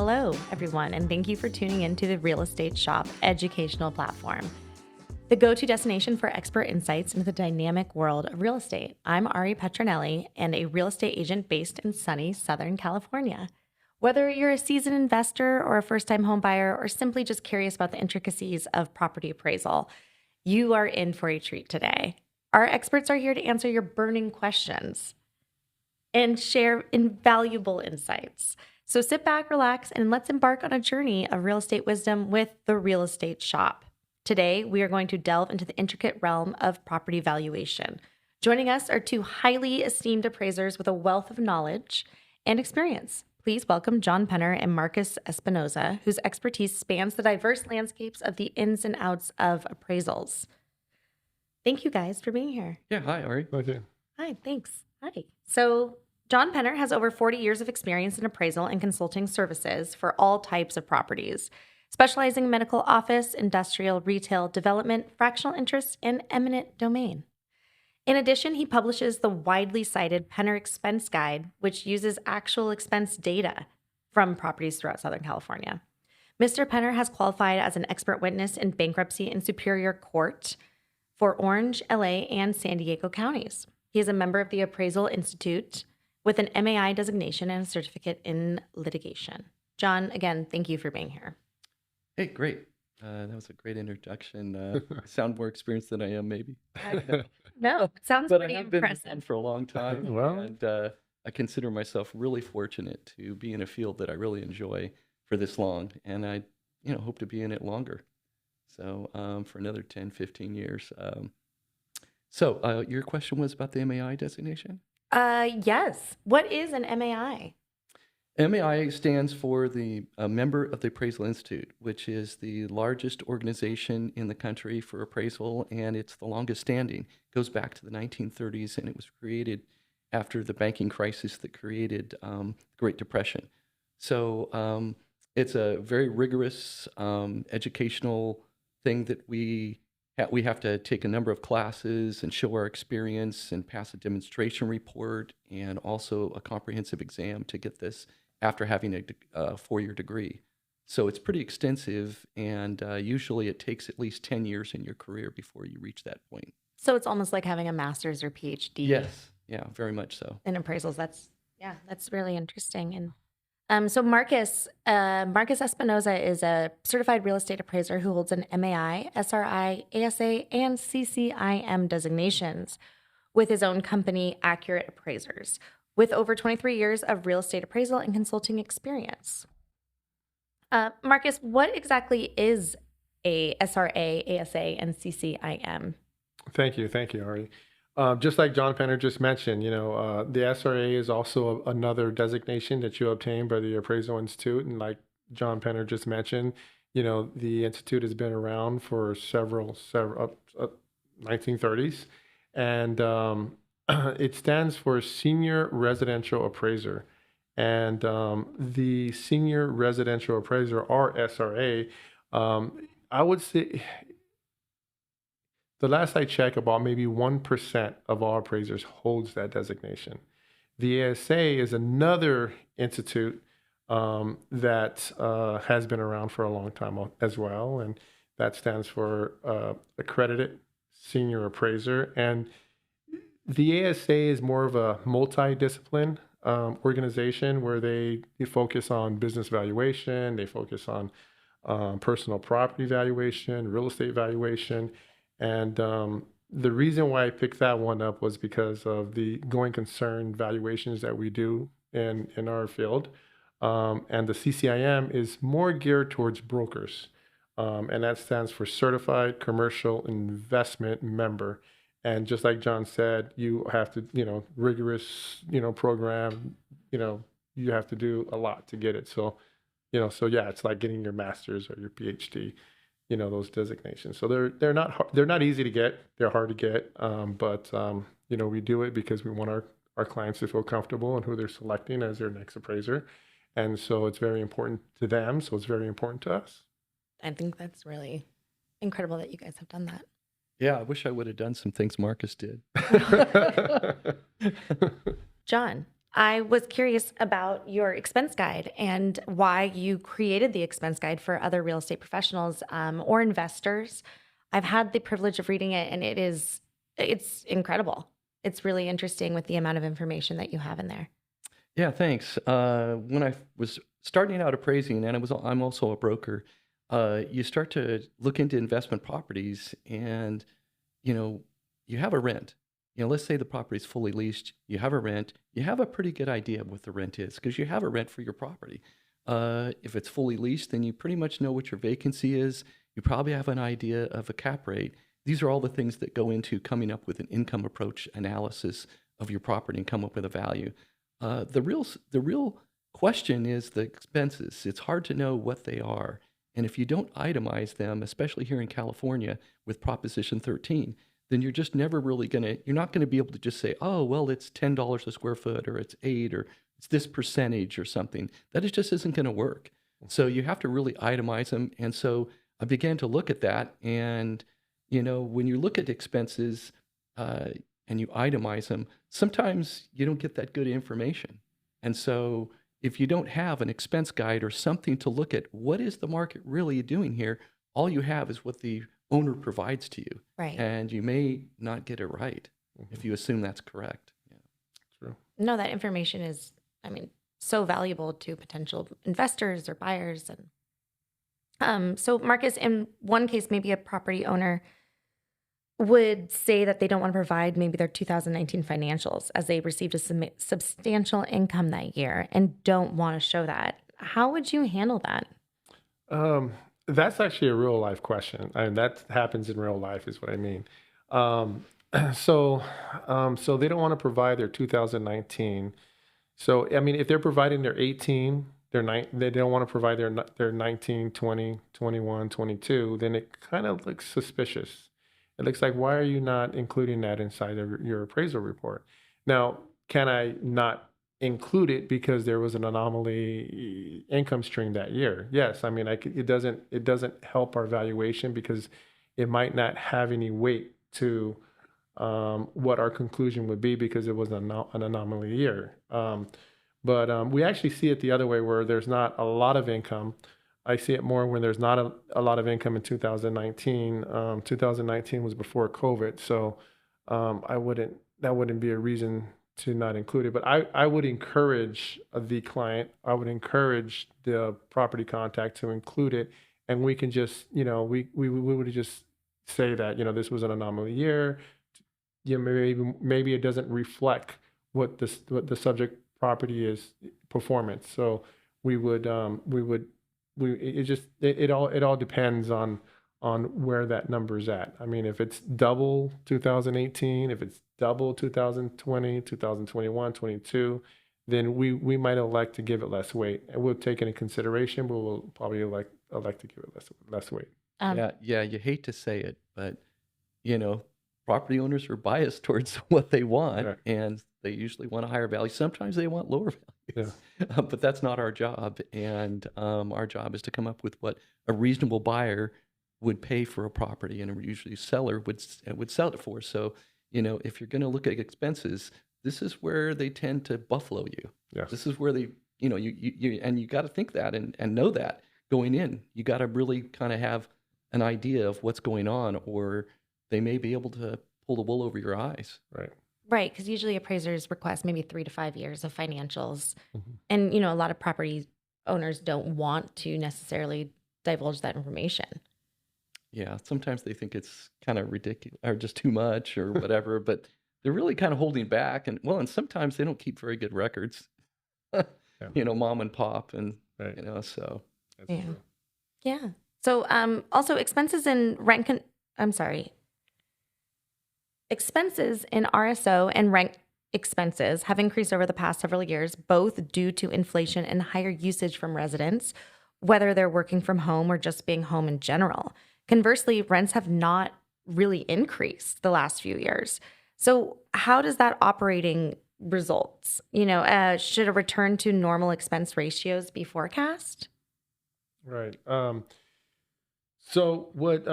Hello, everyone, and thank you for tuning in to the Real Estate Shop educational platform, the go-to destination for expert insights into the dynamic world of real estate. I'm Ari Petronelli, and a real estate agent based in sunny Southern California. Whether you're a seasoned investor or a first-time home buyer, or simply just curious about the intricacies of property appraisal, you are in for a treat today. Our experts are here to answer your burning questions and share invaluable insights. So sit back, relax, and let's embark on a journey of real estate wisdom with the Real Estate Shop. Today, we are going to delve into the intricate realm of property valuation. Joining us are two highly esteemed appraisers with a wealth of knowledge and experience. Please welcome John Penner and Marcus Espinoza, whose expertise spans the diverse landscapes of the ins and outs of appraisals. Thank you guys for being here. Yeah, hi, Ari. Okay. Hi, thanks. Hi. So John Penner has over 40 years of experience in appraisal and consulting services for all types of properties, specializing in medical office, industrial, retail, development, fractional interest, and eminent domain. In addition, he publishes the widely cited Penner Expense Guide, which uses actual expense data from properties throughout Southern California. Mr. Penner has qualified as an expert witness in bankruptcy and superior court for Orange, LA, and San Diego counties. He is a member of the Appraisal Institute with an MAI designation and a certificate in litigation. John, again, thank you for being here. Hey, great. That was a great introduction. I sound more experienced than I am, maybe. No, it sounds But pretty I have been impressive. around for a long time. Well. And I consider myself really fortunate to be in a field that I really enjoy for this long. And I hope to be in it longer. So for another 10, 15 years. So your question was about the MAI designation? Yes. What is an MAI? MAI stands for the member of the Appraisal Institute, which is the largest organization in the country for appraisal, and it's the longest standing. It goes back to the 1930s, and it was created after the banking crisis that created the Great Depression. So it's a very rigorous educational thing that we have to take a number of classes and show our experience and pass a demonstration report and also a comprehensive exam to get this after having a four-year degree. So it's pretty extensive, and usually it takes at least 10 years in your career before you reach that point. So it's almost like having a master's or PhD. Yes. Yeah, very much so. In appraisals. That's really interesting. And so Marcus Espinoza is a certified real estate appraiser who holds an MAI, SRI, ASA, and CCIM designations with his own company, Accurate Appraisers, with over 23 years of real estate appraisal and consulting experience. Marcus, what exactly is a SRA, ASA, and CCIM? Thank you, Ari. Just like John Penner just mentioned, the SRA is also another designation that you obtain by the Appraisal Institute. And like John Penner just mentioned, the Institute has been around for several 1930s. And it stands for Senior Residential Appraiser. And the Senior Residential Appraiser, or SRA, I would say, the last I checked, about maybe 1% of all appraisers holds that designation. The ASA is another institute that has been around for a long time as well, and that stands for Accredited Senior Appraiser. And the ASA is more of a multidiscipline organization where they focus on business valuation, they focus on personal property valuation, real estate valuation. And the reason why I picked that one up was because of the going concern valuations that we do in our field. And the CCIM is more geared towards brokers. And that stands for Certified Commercial Investment Member. And just like John said, you have to, rigorous, program, you have to do a lot to get it. So, yeah, it's like getting your master's or your PhD. Those designations. So they're not easy to get. They're hard to get. But we do it because we want our clients to feel comfortable in who they're selecting as their next appraiser. And so it's very important to them. So it's very important to us. I think that's really incredible that you guys have done that. Yeah, I wish I would have done some things Marcus did. John, I was curious about your expense guide and why you created the expense guide for other real estate professionals or investors. I've had the privilege of reading it, and it's incredible. It's really interesting with the amount of information that you have in there. Yeah, thanks. When I was starting out appraising, and I'm also a broker, you start to look into investment properties, and you know, you have a rent. Let's say the property is fully leased. You have a rent. You have a pretty good idea of what the rent is because you have a rent for your property. If it's fully leased, then you pretty much know what your vacancy is. You probably have an idea of a cap rate. These are all the things that go into coming up with an income approach analysis of your property and come up with a value. The real question is the expenses. It's hard to know what they are. And if you don't itemize them, especially here in California with Proposition 13, then you're just never really you're not gonna be able to just say, oh, well, it's $10 a square foot, or it's 8, or it's this percentage or something. Just isn't gonna work. So you have to really itemize them. And so I began to look at that. And, when you look at expenses, and you itemize them, sometimes you don't get that good information. And so if you don't have an expense guide or something to look at, what is the market really doing here? All you have is what the owner provides to you. Right. And you may not get it right if you assume that's correct. Yeah. True. No, that information is, so valuable to potential investors or buyers. And so Marcus, in one case, maybe a property owner would say that they don't want to provide maybe their 2019 financials as they received a substantial income that year and don't want to show that. How would you handle that? That's actually a real life question. That happens in real life, is what I mean. So they don't want to provide their 2019. So, if they're providing their 18, they don't want to provide their 19, 20, 21, 22, then it kind of looks suspicious. It looks like, why are you not including that inside of your appraisal report? Now, can I not include it because there was an anomaly income stream that year? Yes. It doesn't help our valuation because it might not have any weight to what our conclusion would be because it was an anomaly year. But we actually see it the other way, where there's not a lot of income. I see it more when there's not a lot of income in 2019. 2019 was before COVID, so that wouldn't be a reason to not include it. But I would encourage the client, I would encourage the property contact to include it, and we can just, we would just say that, this was an anomaly year. Maybe it doesn't reflect what the subject property is performance. So it all depends on where that number's at. If it's double 2018, if it's double 2020, 2021, 22, then we might elect to give it less weight. And we'll take it into consideration, but we'll probably elect to give it less weight. Yeah, you hate to say it, but property owners are biased towards what they want, Right. and they usually want a higher value. Sometimes they want lower values, but that's not our job. And our job is to come up with what a reasonable buyer would pay for a property, and usually a seller would sell it for. So, if you're going to look at expenses, this is where they tend to buffalo you. Yes. This is where they, you got to think that and know that going in. You got to really kind of have an idea of what's going on, or they may be able to pull the wool over your eyes. Right. Right, because usually appraisers request maybe 3 to 5 years of financials. Mm-hmm. And, a lot of property owners don't want to necessarily divulge that information. Yeah, sometimes they think it's kind of ridiculous or just too much or whatever, but they're really kind of holding back. And sometimes they don't keep very good records, mom and pop, and, Right. so. That's Yeah. true. Yeah. So also expenses in expenses in RSO and rent expenses have increased over the past several years, both due to inflation and higher usage from residents, whether they're working from home or just being home in general. Conversely, rents have not really increased the last few years. So how does that operating results? Should a return to normal expense ratios be forecast? Right. So what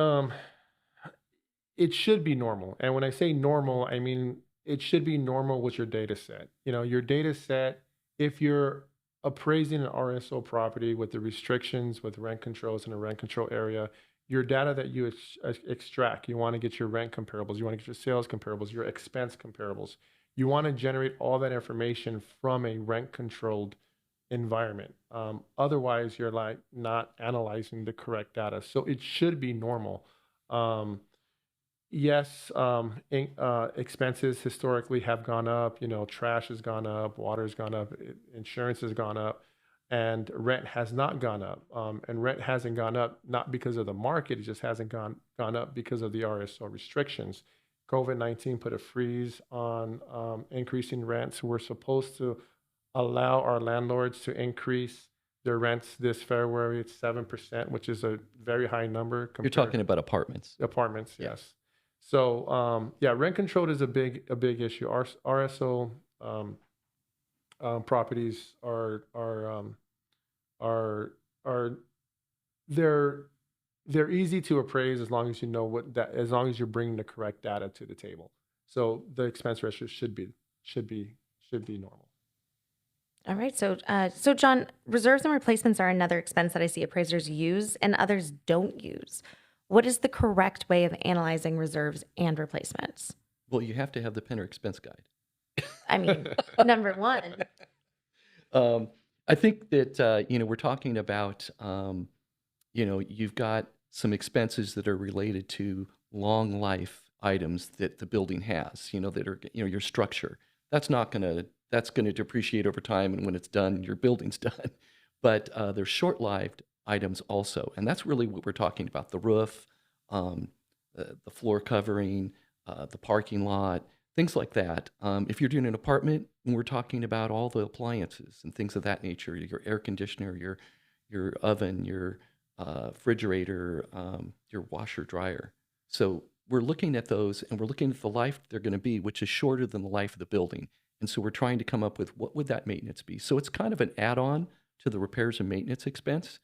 it should be normal. And when I say normal, I mean it should be normal with your data set. Your data set, if you're appraising an RSO property with the restrictions, with rent controls in a rent control area, your data that you extract, you want to get your rent comparables, you want to get your sales comparables, your expense comparables. You want to generate all that information from a rent controlled environment. Otherwise, you're like not analyzing the correct data. So it should be normal. Yes, expenses historically have gone up. Trash has gone up, water's gone up, insurance has gone up, and rent has not gone up. And rent hasn't gone up not because of the market; it just hasn't gone up because of the RSO restrictions. COVID-19 put a freeze on increasing rents. We're supposed to allow our landlords to increase their rents this February. It's 7%, which is a very high number. You're talking about apartments. Apartments, Yeah. yes. So rent control is a big issue. RSO properties are they're easy to appraise as long as you know as long as you're bringing the correct data to the table. So the expense ratio should be normal. All right. So John, reserves and replacements are another expense that I see appraisers use and others don't use. What is the correct way of analyzing reserves and replacements? Well, you have to have the Penner expense guide. I mean, number one. I think that, we're talking about, you've got some expenses that are related to long life items that the building has, that are, your structure. That's going to depreciate over time. And when it's done, your building's done. But there's short-lived items also. And that's really what we're talking about: the roof, the floor covering, the parking lot, things like that. If you're doing an apartment, we're talking about all the appliances and things of that nature: your air conditioner, your oven, your refrigerator, your washer, dryer. So we're looking at those, and we're looking at the life they're going to be, which is shorter than the life of the building. And so we're trying to come up with what would that maintenance be. So it's kind of an add-on to the repairs and maintenance expense.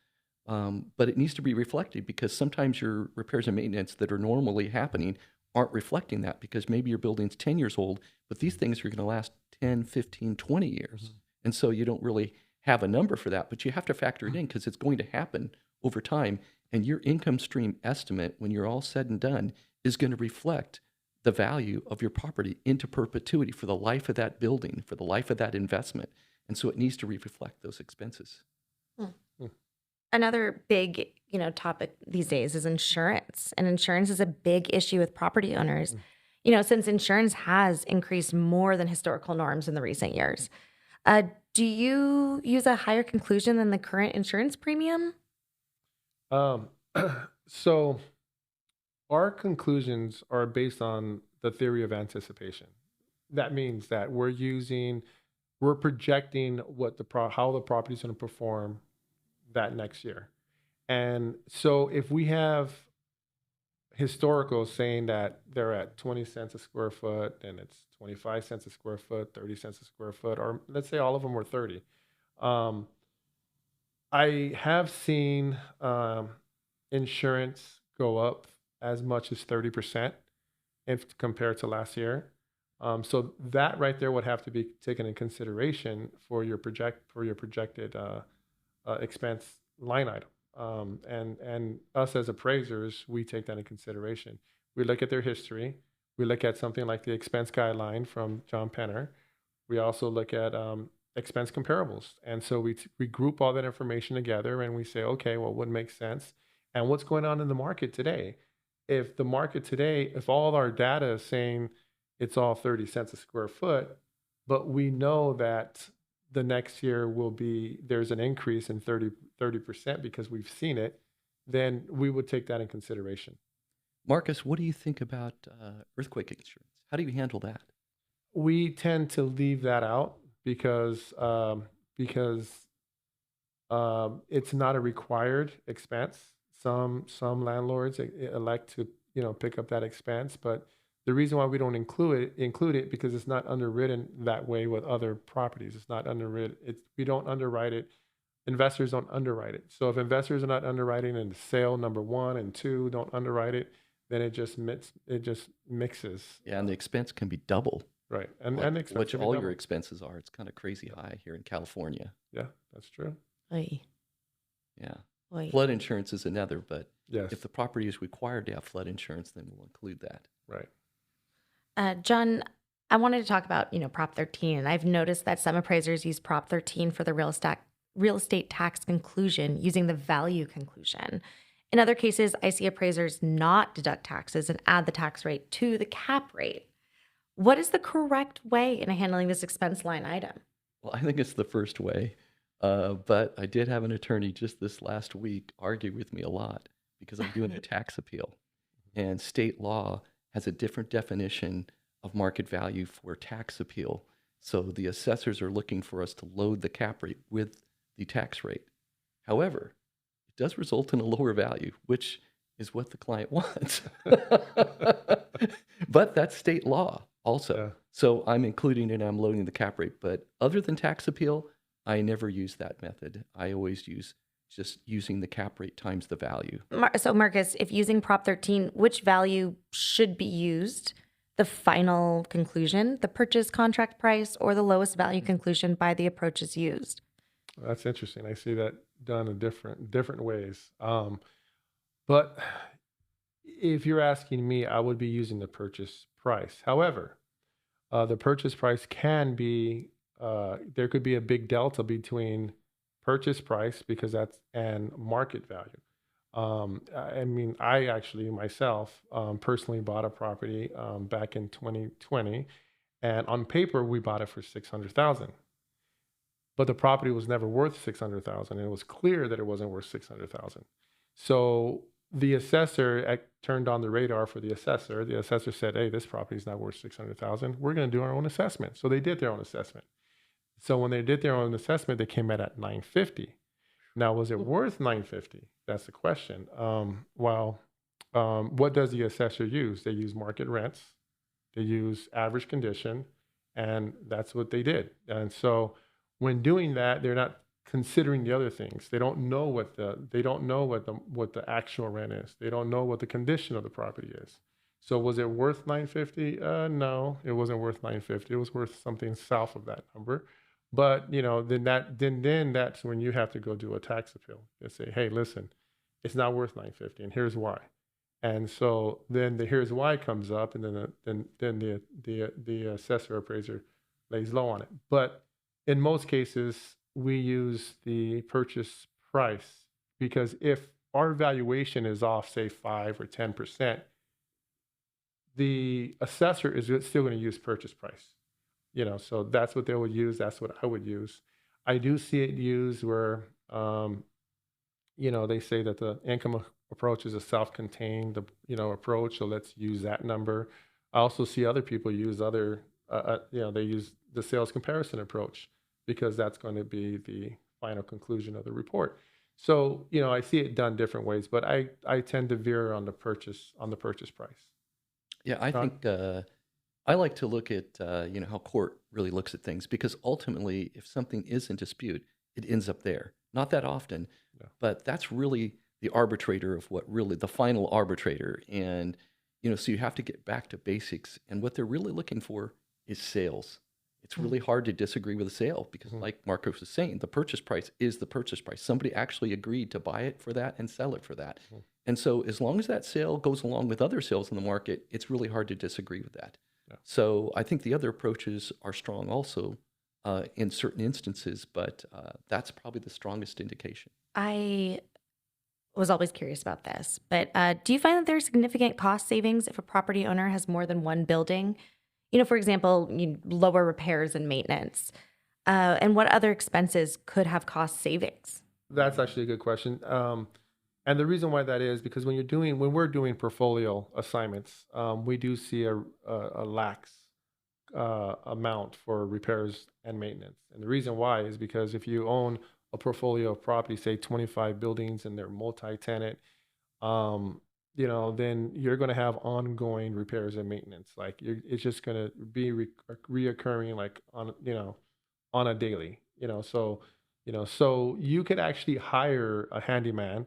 But it needs to be reflected, because sometimes your repairs and maintenance that are normally happening aren't reflecting that, because maybe your building's 10 years old, but these things are going to last 10, 15, 20 years. Mm-hmm. And so you don't really have a number for that, but you have to factor it in, because it's going to happen over time. And your income stream estimate, when you're all said and done, is going to reflect the value of your property into perpetuity for the life of that building, for the life of that investment. And so it needs to reflect those expenses. Another big, topic these days is insurance. And insurance is a big issue with property owners, since insurance has increased more than historical norms in the recent years. Do you use a higher conclusion than the current insurance premium? So our conclusions are based on the theory of anticipation. That means that we're projecting how the property is going to perform that next year. And so if we have historical saying that they're at 20 cents a square foot, and it's 25 cents a square foot, 30 cents a square foot, or let's say all of them were 30. I have seen insurance go up as much as 30% if compared to last year. So that right there would have to be taken in consideration for your projected expense line item. And us as appraisers, we take that in consideration. We look at their history. We look at something like the expense guideline from John Penner. We also look at expense comparables. And so we group all that information together, and we say, okay, well, what makes sense? And what's going on in the market today? If all our data is saying it's all 30 cents a square foot, but we know that the next year there's an increase in 30% because we've seen it, then we would take that in consideration. Marcus, what do you think about earthquake insurance? How do you handle that? We tend to leave that out because it's not a required expense. Some landlords elect to pick up that expense, but the reason why we don't include it because it's not underwritten that way with other properties. It's not underwritten. We don't underwrite it. Investors don't underwrite it. So if investors are not underwriting, and sale number 1 and 2 don't underwrite it, then it just mixes. Yeah, and the expense can be double Right. And like expect what to be all your double. expenses are. It's kind of crazy high here in California. Yeah, that's true. Oy, Yeah. oy. Flood insurance is another, but Yes. if the property is required to have flood insurance, then we'll include that. Right. John, I wanted to talk about, Prop 13, and I've noticed that some appraisers use Prop 13 for the real estate tax conclusion using the value conclusion. In other cases, I see appraisers not deduct taxes and add the tax rate to the cap rate. What is the correct way in handling this expense line item? Well, I think it's the first way. But I did have an attorney just this last week argue with me a lot because I'm doing a tax appeal. And state law has a different definition of market value for tax appeal. So the assessors are looking for us to load the cap rate with the tax rate. However, it does result in a lower value, which is what the client wants. But that's state law also. Yeah. So I'm including it and I'm loading the cap rate. But other than tax appeal, I never use that method. I always use just using the cap rate times the value. So, Marcus, if using Prop 13, which value should be used? The final conclusion, the purchase contract price, or the lowest value conclusion by the approaches used? That's interesting. I see that done in different ways. But if you're asking me, I would be using the purchase price. However, the purchase price can be there could be a big delta between purchase price because that's and market value. I mean, I actually myself personally bought a property back in 2020, and on paper we bought it for 600,000. But the property was never worth 600,000, and it was clear that it wasn't worth 600,000. So the assessor turned on the radar for the assessor. The assessor said, "Hey, this property is not worth 600,000. We're going to do our own assessment." So they did their own assessment. So when they did their own assessment, they came in at 950. Now, was it worth 950? That's the question. What does the assessor use? They use market rents, they use average condition, and that's what they did. And so when doing that, they're not considering the other things. They don't know what the actual rent is. They don't know what the condition of the property is. So was it worth 950? No, it wasn't worth 950. It was worth something south of that number. But then that's when you have to go do a tax appeal and say, "Hey, listen, it's not worth 950, and here's why." And so then the here's why comes up, and then the assessor appraiser lays low on it. But in most cases, we use the purchase price because if our valuation is off, say 5 or 10%, the assessor is still going to use purchase price. So that's what they would use. That's what I would use. I do see it used where, they say that the income approach is a self-contained, approach. So let's use that number. I also see other people use they use the sales comparison approach because that's going to be the final conclusion of the report. So, I see it done different ways, but I tend to veer on the purchase price. Yeah, I think I like to look at how court really looks at things because ultimately, if something is in dispute, it ends up there. Not that often, but that's really the arbitrator of what really the final arbitrator. And so you have to get back to basics. And what they're really looking for is sales. It's really hard to disagree with a sale because, like Marcos was saying, the purchase price is the purchase price. Somebody actually agreed to buy it for that and sell it for that. And so as long as that sale goes along with other sales in the market, it's really hard to disagree with that. So I think the other approaches are strong also in certain instances, but that's probably the strongest indication. I was always curious about this, but do you find that there's significant cost savings if a property owner has more than one building? For example, lower repairs and maintenance. And what other expenses could have cost savings? That's actually a good question. And the reason why that is because when we're doing portfolio assignments, we do see a lax amount for repairs and maintenance. And the reason why is because if you own a portfolio of property, say 25 buildings and they're multi-tenant, then you're going to have ongoing repairs and maintenance. Like it's just going to be reoccurring like on a daily, so you could actually hire a handyman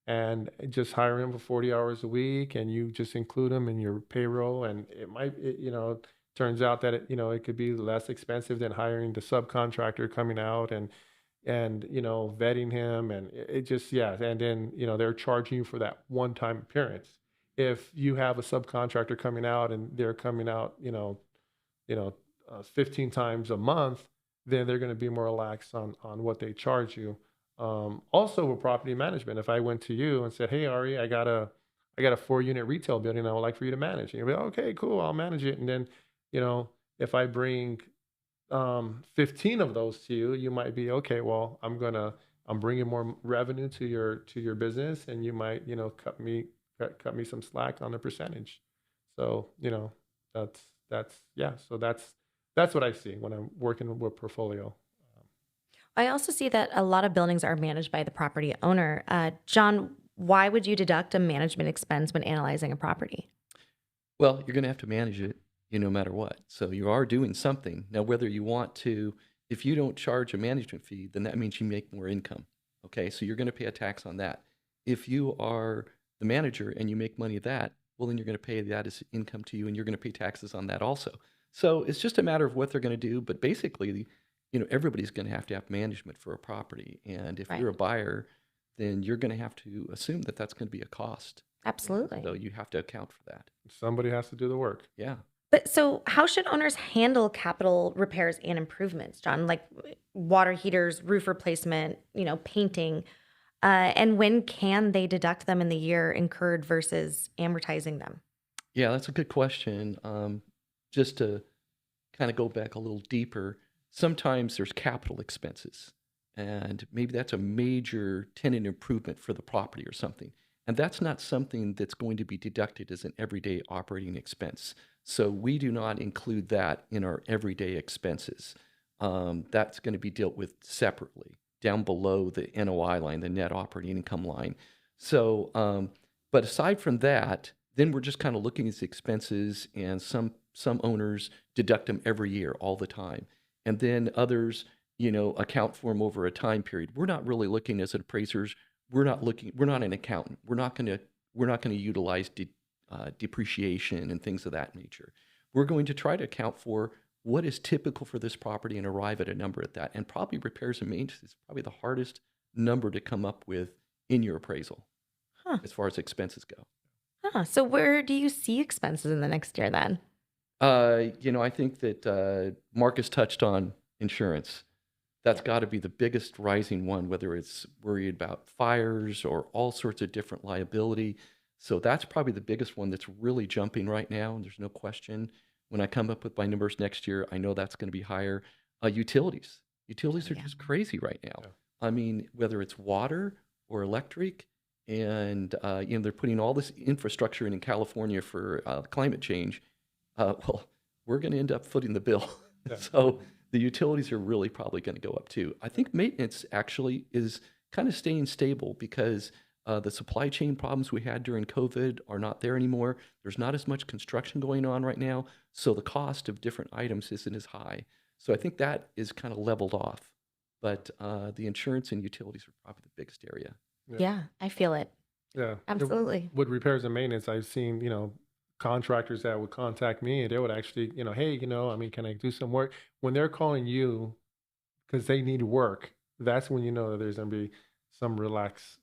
and just hire him for 40 hours a week, and you just include him in your payroll, and it might, turns out that it could be less expensive than hiring the subcontractor coming out and vetting him, and it just, yeah, and then they're charging you for that one-time appearance. If you have a subcontractor coming out and they're coming out 15 times a month, then they're going to be more lax on what they charge you. Also with property management, if I went to you and said, hey, Ari, I got a 4-unit retail building I would like for you to manage. And you'll be like, okay, cool, I'll manage it. And then, if I bring 15 of those to you, you might be, okay, well, I'm bringing more revenue to your business, and you might, cut me some slack on the percentage. So, that's what I see when I'm working with portfolio. I also see that a lot of buildings are managed by the property owner. John, why would you deduct a management expense when analyzing a property? Well, you're going to have to manage it, no matter what. So you are doing something. Now, whether you want to, if you don't charge a management fee, then that means you make more income. Okay, so you're going to pay a tax on that. If you are the manager and you make money of that, well, then you're going to pay that as income to you, and you're going to pay taxes on that also. So it's just a matter of what they're going to do. But basically, everybody's going to have management for a property. And if you're a buyer, then you're going to have to assume that that's going to be a cost. Absolutely. So you have to account for that. Somebody has to do the work. Yeah. But so how should owners handle capital repairs and improvements, John? Like water heaters, roof replacement, painting, and when can they deduct them in the year incurred versus amortizing them? Yeah, that's a good question. Just to kind of go back a little deeper, sometimes there's capital expenses, and maybe that's a major tenant improvement for the property or something. And that's not something that's going to be deducted as an everyday operating expense. So we do not include that in our everyday expenses. That's going to be dealt with separately down below the NOI line, the net operating income line. So, but aside from that, then we're just kind of looking at the expenses, and some owners deduct them every year, all the time. And then others, account for them over a time period. We're not really looking as appraisers. We're not an accountant. We're not going to utilize depreciation and things of that nature. We're going to try to account for what is typical for this property and arrive at a number at that. And probably repairs and maintenance is probably the hardest number to come up with in your appraisal as far as expenses go. So where do you see expenses in the next year then? I think that Marcus touched on insurance. That's got to be the biggest rising one, whether it's worried about fires or all sorts of different liability. So that's probably the biggest one that's really jumping right now, and there's no question. When I come up with my numbers next year, I know that's going to be higher. Utilities are just crazy right now. Yeah. I mean, whether it's water or electric, and they're putting all this infrastructure in California for climate change. Well, we're going to end up footing the bill. Yeah. So the utilities are really probably going to go up too. I think maintenance actually is kind of staying stable because the supply chain problems we had during COVID are not there anymore. There's not as much construction going on right now, so the cost of different items isn't as high. So I think that is kind of leveled off. But the insurance and utilities are probably the biggest area. Yeah, I feel it. Yeah. Absolutely. With repairs and maintenance, I've seen, contractors that would contact me, and they would actually, hey, can I do some work? When they're calling you because they need work, that's when you know that there's going to be some relaxed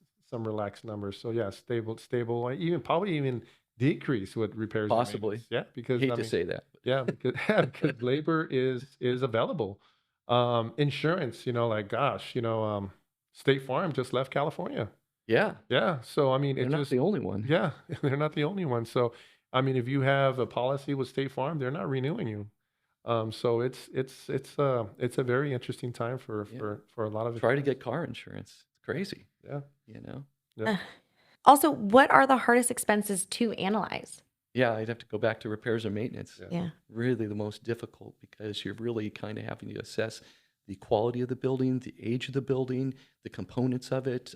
numbers. So yeah, stable, probably even decrease with repairs. Possibly. And yeah, because Hate to say that. yeah, because labor is available. Insurance, State Farm just left California. Yeah. Yeah. So I mean, They're not the only one. Yeah, they're not the only one. So I mean, if you have a policy with State Farm, they're not renewing you. So it's a very interesting time for a lot of Try to get car insurance. It's crazy. Yeah. Yeah. Also, what are the hardest expenses to analyze? Yeah, I'd have to go back to repairs and maintenance. Yeah. Really the most difficult because you're really kind of having to assess the quality of the building, the age of the building, the components of it,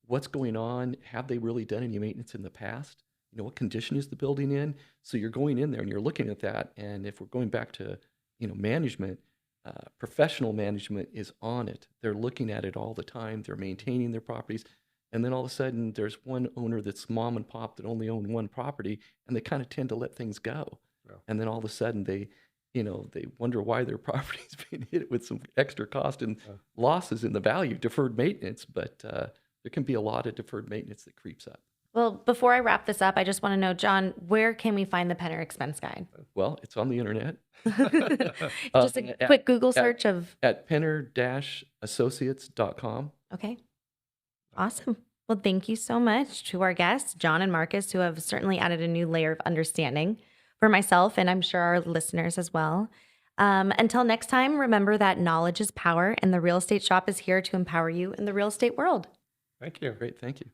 what's going on, have they really done any maintenance in the past? What condition is the building in? So you're going in there and you're looking at that. And if we're going back to, management, professional management is on it. They're looking at it all the time. They're maintaining their properties. And then all of a sudden there's one owner that's mom and pop that only own one property, and they kind of tend to let things go. And then all of a sudden they wonder why their property's being hit with some extra cost and losses in the value, deferred maintenance. But there can be a lot of deferred maintenance that creeps up. Well, before I wrap this up, I just want to know, John, where can we find the Penner expense guide? Well, it's on the internet. Just a quick Google search at penner-associates.com. Okay. Awesome. Well, thank you so much to our guests, John and Marcus, who have certainly added a new layer of understanding for myself and I'm sure our listeners as well. Until next time, remember that knowledge is power and the Real Estate Shop is here to empower you in the real estate world. Thank you. Great. Thank you.